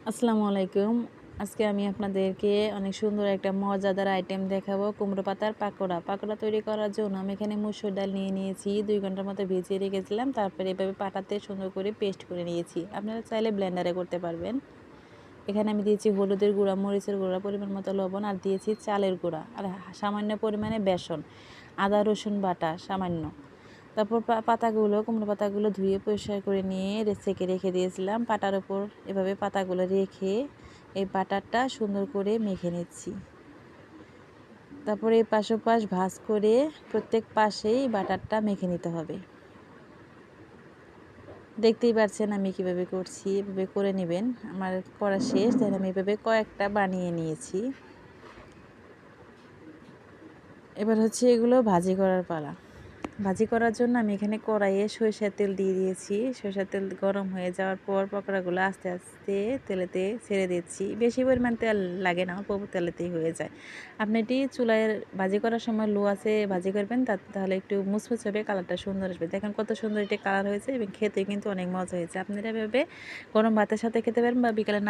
আসসালামু আলাইকুম। আজকে আমি আপনাদেরকে অনেক সুন্দর একটা মজাদার আইটেম দেখাবো, কুমড়ো পাতার পাকোড়া। পাকোড়া তৈরি করার জন্য আমি এখানে মসুর ডাল নিয়ে নিয়েছি। ২ ঘন্টার মতো ভিজিয়ে রেখেছিলাম। তারপরে এভাবে পাটাতে সুন্দর করে পেস্ট করে নিয়েছি। আপনারা চাইলে ব্লেন্ডারে করতে পারবেন। এখানে আমি দিয়েছি হলুদের গুঁড়া, মরিচের গুঁড়া, পরিমাণ মতো লবণ আর দিয়েছি চালের গুঁড়া আর সামান্য পরিমাণে বেসন, আদা রসুন বাটা সামান্য। তারপর পাতাগুলো, কুমড়ো পাতাগুলো ধুয়ে পরিষ্কার করে নিয়ে ছেঁকে রেখে দিয়েছিলাম। পাটার ওপর এভাবে পাতাগুলো রেখে এই বাটারটা সুন্দর করে মেখে নিচ্ছি। তারপরে এই পাশ ওপাশ ভাঁজ করে প্রত্যেক পাশেই বাটারটা মেখে নিতে হবে। দেখতেই পাচ্ছেন আমি কিভাবে করছি, এভাবে করে নেবেন। আমার করা শেষ, তাহলে আমি এভাবে কয়েকটা বানিয়ে নিয়েছি। এবার হচ্ছে এগুলো ভাজি করার পালা। ভাজি করার জন্য আমি এখানে কড়াইয়ে সরিষার তেল দিয়ে দিয়েছি। সরিষার তেল গরম হয়ে যাওয়ার পর পকোড়াগুলো আস্তে আস্তে তেলেতে ছেড়ে দিচ্ছি। বেশি পরিমাণ তেল লাগে না, অল্প তেলেতেই হয়ে যায়। আপনি এটি চুলায় ভাজি করার সময় লো আছে ভাজি করবেন, তাহলে একটু মুচমুচে হবে, কালারটা সুন্দর আসবে। দেখেন কত সুন্দর এটি কালার হয়েছে এবং খেতে কিন্তু অনেক মজা হয়েছে। আপনারা এভাবে গরম ভাতের সাথে খেতে পারেন বা বিকালে